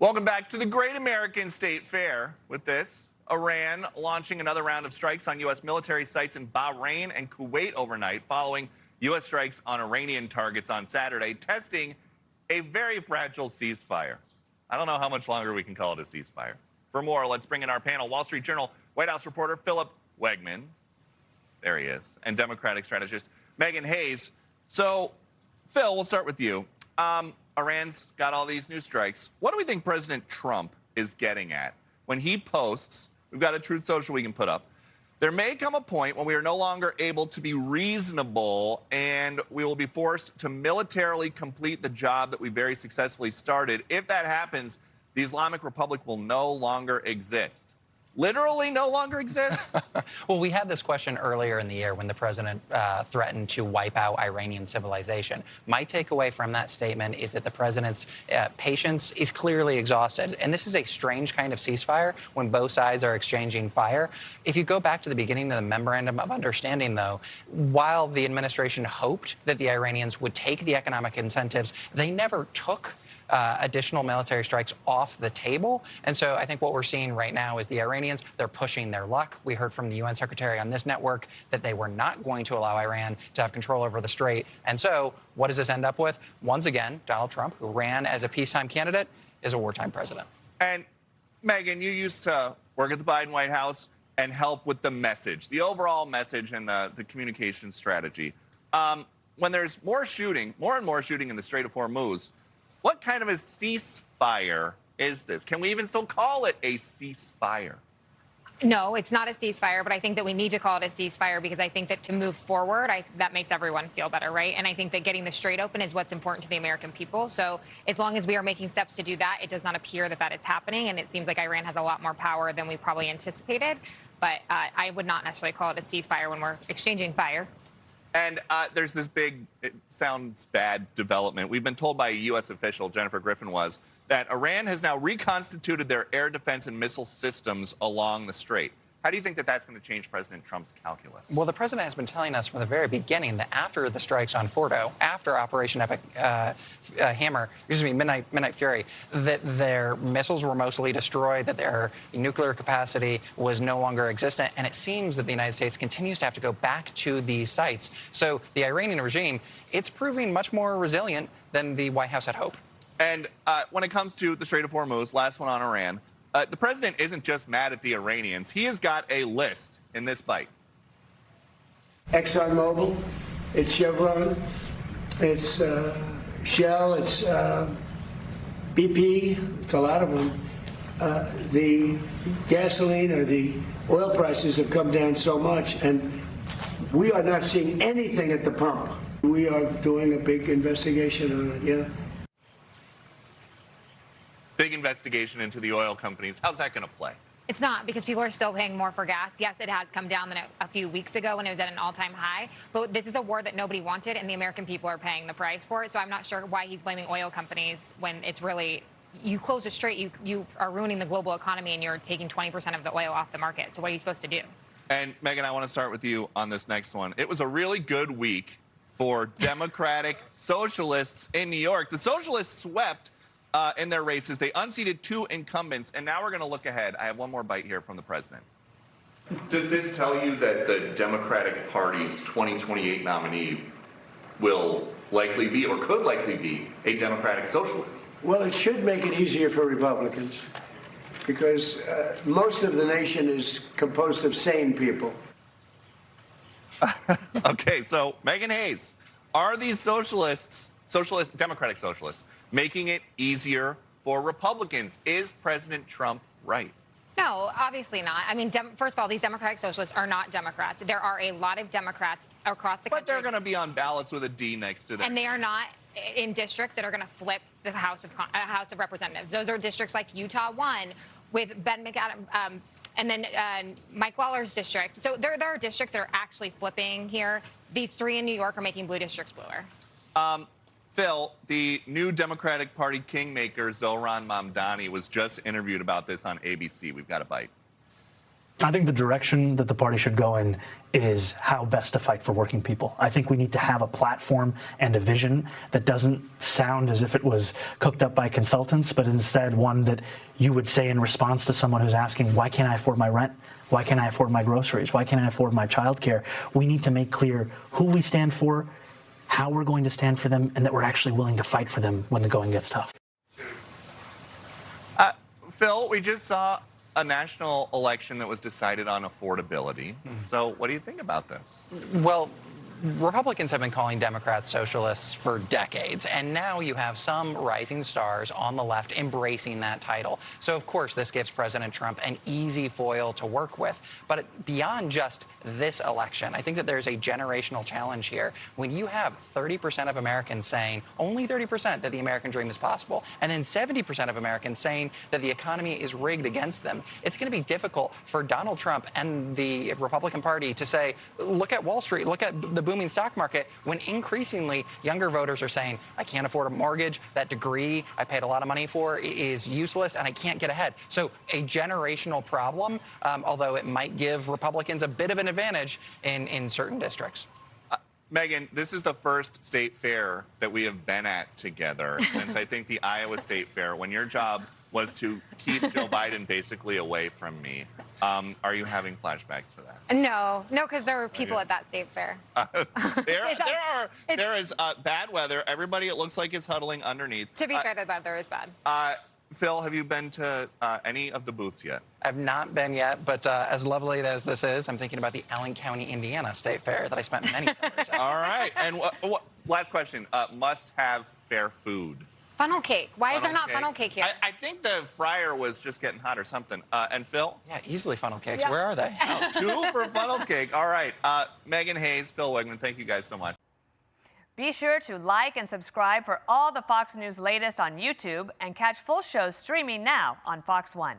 Welcome back to the Great American State Fair. With this, Iran launching another round of strikes on U.S. military sites in Bahrain and Kuwait overnight, following U.S. strikes on Iranian targets on Saturday, testing a very fragile ceasefire. I don't know how much longer we can call it a ceasefire. For more, let's bring in our panel, Wall Street Journal White House reporter Philip Wegmann, there he is, and Democratic strategist Meghan Hayes. So, Phil, we'll start with you. Iran's got all these new strikes. What do we think President Trump is getting at when he posts, we've got a Truth Social we can put up, there may come a point when we are no longer able to be reasonable and we will be forced to militarily complete the job that we very successfully started. If that happens, the Islamic Republic will no longer exist. Literally no longer exist? Well, we had this question earlier in the year when the president threatened to wipe out Iranian civilization. My takeaway from that statement is that the president's patience is clearly exhausted. And this is a strange kind of ceasefire when both sides are exchanging fire. If you go back to the beginning of the Memorandum of Understanding, though, while the administration hoped that the Iranians would take the economic incentives, they never took additional military strikes off the table. And so I think what we're seeing right now is the Iranians, they're pushing their luck. We heard from the UN Secretary on this network that they were not going to allow Iran to have control over the strait. And so what does this end up with? Once again, Donald Trump, who ran as a peacetime candidate, is a wartime president. And Meghan, you used to work at the Biden White House and help with the message, the overall message and the communication strategy. When there's more and more shooting in the Strait of Hormuz, what kind of a ceasefire is this? Can we even still call it a ceasefire? No, it's not a ceasefire, but I think that we need to call it a ceasefire because I think that to move forward, that makes everyone feel better, right? And I think that getting the strait open is what's important to the American people. So as long as we are making steps to do that, it does not appear that that is happening. And it seems like Iran has a lot more power than we probably anticipated. But I would not necessarily call it a ceasefire when we're exchanging fire. And there's this big, it sounds bad, development. We've been told by a U.S. official, Jennifer Griffin was, that Iran has now reconstituted their air defense and missile systems along the strait. How do you think that that's going to change President Trump's calculus? Well, the president has been telling us from the very beginning that after the strikes on Fordo, after Operation Midnight Fury, that their missiles were mostly destroyed, that their nuclear capacity was no longer existent, and it seems that the United States continues to have to go back to these sites. So the Iranian regime, it's proving much more resilient than the White House had hoped. And when it comes to the Strait of Hormuz, last one on Iran, the president isn't just mad at the Iranians. He has got a list in this bite. ExxonMobil, it's Chevron, it's Shell, it's BP, it's a lot of them. The gasoline or the oil prices have come down so much, and we are not seeing anything at the pump. We are doing a big investigation on it, yeah. Big investigation into the oil companies. How's that going to play? It's not, because people are still paying more for gas. Yes, it has come down than a few weeks ago when it was at an all-time high. But this is a war that nobody wanted, and the American people are paying the price for it. So I'm not sure why he's blaming oil companies when it's really, you close a strait, you are ruining the global economy, and you're taking 20% of the oil off the market. So what are you supposed to do? And Meghan, I want to start with you on this next one. It was a really good week for Democratic socialists in New York. The socialists swept in their races. They unseated 2 incumbents, and now we're going to look ahead. I have one more bite here from the president. Does this tell you that the Democratic Party's 2028 nominee will likely be, or could likely be, a Democratic socialist? Well, it should make it easier for Republicans because most of the nation is composed of sane people. Okay, so Meghan Hayes, are these Democratic socialists, making it easier for Republicans? Is President Trump right? No, obviously not. I mean, first of all, these Democratic socialists are not Democrats. There are a lot of Democrats across the country. But they're going to be on ballots with a D next to them. And they are not in districts that are going to flip the House of Representatives. Those are districts like Utah 1 with Ben McAdams, and then Mike Lawler's district. So there are districts that are actually flipping here. These 3 in New York are making blue districts bluer. Phil, the new Democratic Party kingmaker, Zohran Mamdani, was just interviewed about this on ABC. We've got a bite. I think the direction that the party should go in is how best to fight for working people. I think we need to have a platform and a vision that doesn't sound as if it was cooked up by consultants, but instead one that you would say in response to someone who's asking, why can't I afford my rent? Why can't I afford my groceries? Why can't I afford my childcare? We need to make clear who we stand for, how we're going to stand for them, and that we're actually willing to fight for them when the going gets tough. Phil, we just saw a national election that was decided on affordability. So what do you think about this? Well, Republicans have been calling Democrats socialists for decades, and now you have some rising stars on the left embracing that title. So, of course, this gives President Trump an easy foil to work with. But beyond just this election, I think that there's a generational challenge here. When you have 30% of Americans saying, only 30%, that the American dream is possible, and then 70% of Americans saying that the economy is rigged against them, it's going to be difficult for Donald Trump and the Republican Party to say, look at Wall Street, look at the booming stock market, when increasingly younger voters are saying, I can't afford a mortgage, that degree I paid a lot of money for is useless, and I can't get ahead. So a generational problem, although it might give Republicans a bit of an advantage in certain districts. Meghan, this is the first state fair that we have been at together since I think the Iowa State Fair, when your job was to keep Joe Biden basically away from me. Are you having flashbacks to that? No, because there were people at that state fair. There is bad weather. Everybody, it looks like, is huddling underneath. To be fair, the weather is bad. Phil, have you been to any of the booths yet? I've not been yet, but as lovely as this is, I'm thinking about the Allen County, Indiana State Fair that I spent many summers at. All right. And last question, must-have fair food. Funnel cake. Why is there not funnel cake here? I think the fryer was just getting hot or something. And Phil? Yeah, easily funnel cakes. Yeah. Where are they? Oh, 2 for funnel cake. All right. Meghan Hayes, Phil Wegmann, thank you guys so much. Be sure to like and subscribe for all the Fox News latest on YouTube and catch full shows streaming now on Fox One.